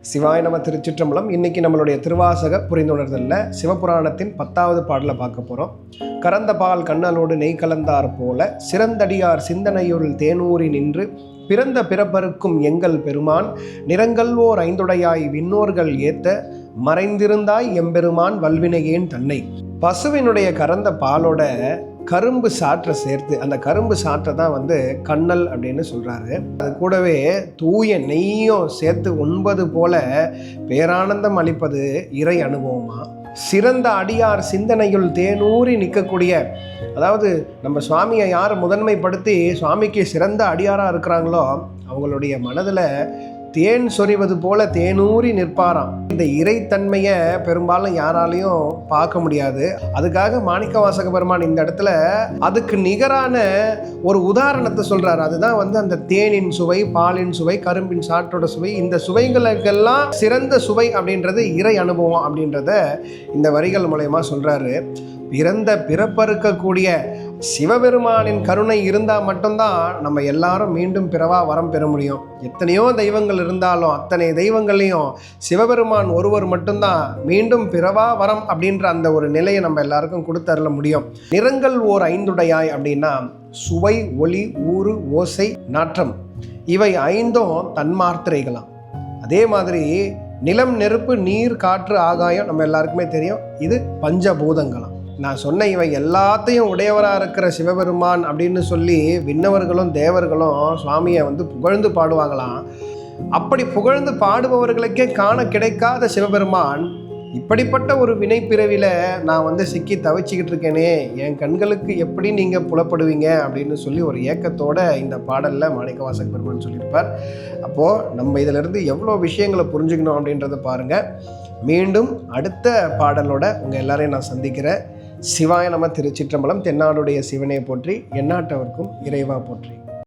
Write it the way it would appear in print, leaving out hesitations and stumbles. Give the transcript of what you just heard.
சிவாய நம திருச்சிற்றம்பலம். இன்னைக்கு நம்மளுடைய திருவாசக புரிந்துணர்தல்ல சிவபுராணத்தின் 10வது பாடலை பார்க்க போகிறோம். கறந்த பால் கண்ணலோடு நெய் கலந்தார் போல சிறந்தடியார் சிந்தனையுள் தேனூரி நின்று பிறந்த பிறப்பருக்கும் எங்கள் பெருமான் நிறங்கல்வோர் ஐந்துடையாய் விண்ணோர்கள் ஏத்த மறைந்திருந்தாய் எம்பெருமான் வல்வினையேன் தன்னை. பசுவினுடைய கறந்த பாலோட கரும்பு சாற்றை சேர்த்து, அந்த கரும்பு சாற்றை தான் கண்ணல் அப்படின்னு சொல்கிறாரு. அது கூடவே தூய நெய்யும் சேர்த்து உண்பது போல பேரானந்தம் அளிப்பது இறை அனுபவமா. சிறந்த அடியார் சிந்தனையுள் தேனூறி நிற்கக்கூடிய, அதாவது நம்ம சுவாமியை யார் முதன்மைப்படுத்தி சுவாமிக்கு சிறந்த அடியாராக இருக்கிறாங்களோ அவங்களுடைய மனதில் தேன் சொறிவது போல தேனூறி நிற்பாராம். இந்த இறைத்தன்மையை பெரும்பாலும் யாராலையும் பார்க்க முடியாது. அதுக்காக மாணிக்கவாசக பெருமான் இந்த இடத்துல அதுக்கு நிகரான ஒரு உதாரணத்தை சொல்றாரு. அதுதான் அந்த தேனின் சுவை, பாலின் சுவை, கரும்பின் சாற்றோட சுவை. இந்த சுவைகளுக்கெல்லாம் சிறந்த சுவை அப்படின்றது இறை அனுபவம் அப்படின்றத இந்த வரிகள் மூலயமா சொல்றாரு. பிறந்த பிறப்பறுக்கக்கூடிய சிவபெருமானின் கருணை இருந்தால் மட்டும்தான் நம்ம எல்லாரும் மீண்டும் பிறவா வரம் பெற முடியும். எத்தனையோ தெய்வங்கள் இருந்தாலும் அத்தனை தெய்வங்களையும் சிவபெருமான் ஒருவர் மட்டும்தான் மீண்டும் பிறவா வரம் அப்படின்ற அந்த ஒரு நிலையை நம்ம எல்லாருக்கும் கொடுத்தரல முடியும். நிறங்கள் ஓர் ஐந்துடையாய் அப்படின்னா சுவை, ஒளி, ஊறு, ஓசை, நாற்றம், இவை ஐந்தும் தன்மாத்திரைகளாம். அதே மாதிரி நிலம், நெருப்பு, நீர், காற்று, ஆகாயம் நம்ம எல்லாருக்குமே தெரியும். இது பஞ்சபூதங்களாம். நான் சொன்ன இவை எல்லாத்தையும் உடையவராக இருக்கிற சிவபெருமான் அப்படின்னு சொல்லி விண்ணவர்களும் தேவர்களும் சுவாமியை புகழ்ந்து பாடுவாங்களாம். அப்படி புகழ்ந்து பாடுபவர்களுக்கே காண கிடைக்காத சிவபெருமான் இப்படிப்பட்ட ஒரு வினைப்பிறவில நான் சிக்கி தவிச்சிக்கிட்டு இருக்கேனே, என் கண்களுக்கு எப்படி நீங்கள் புலப்படுவீங்க அப்படின்னு சொல்லி ஒரு ஏக்கத்தோட இந்த பாடலில் மாணிக்கவாசக பெருமான் சொல்லியிருப்பார். அப்போது நம்ம இதிலிருந்து எவ்வளோ விஷயங்களை புரிஞ்சுக்கணும் அப்படின்றத பாருங்கள். மீண்டும் அடுத்த பாடலோட உங்கள் எல்லாரையும் நான் சந்திக்கிறேன். சிவாய நம திருச்சிற்றம்பலம். தென்னாடுடைய சிவனை போற்றி, எந்நாட்டவர்க்கும் இறைவா போற்றி.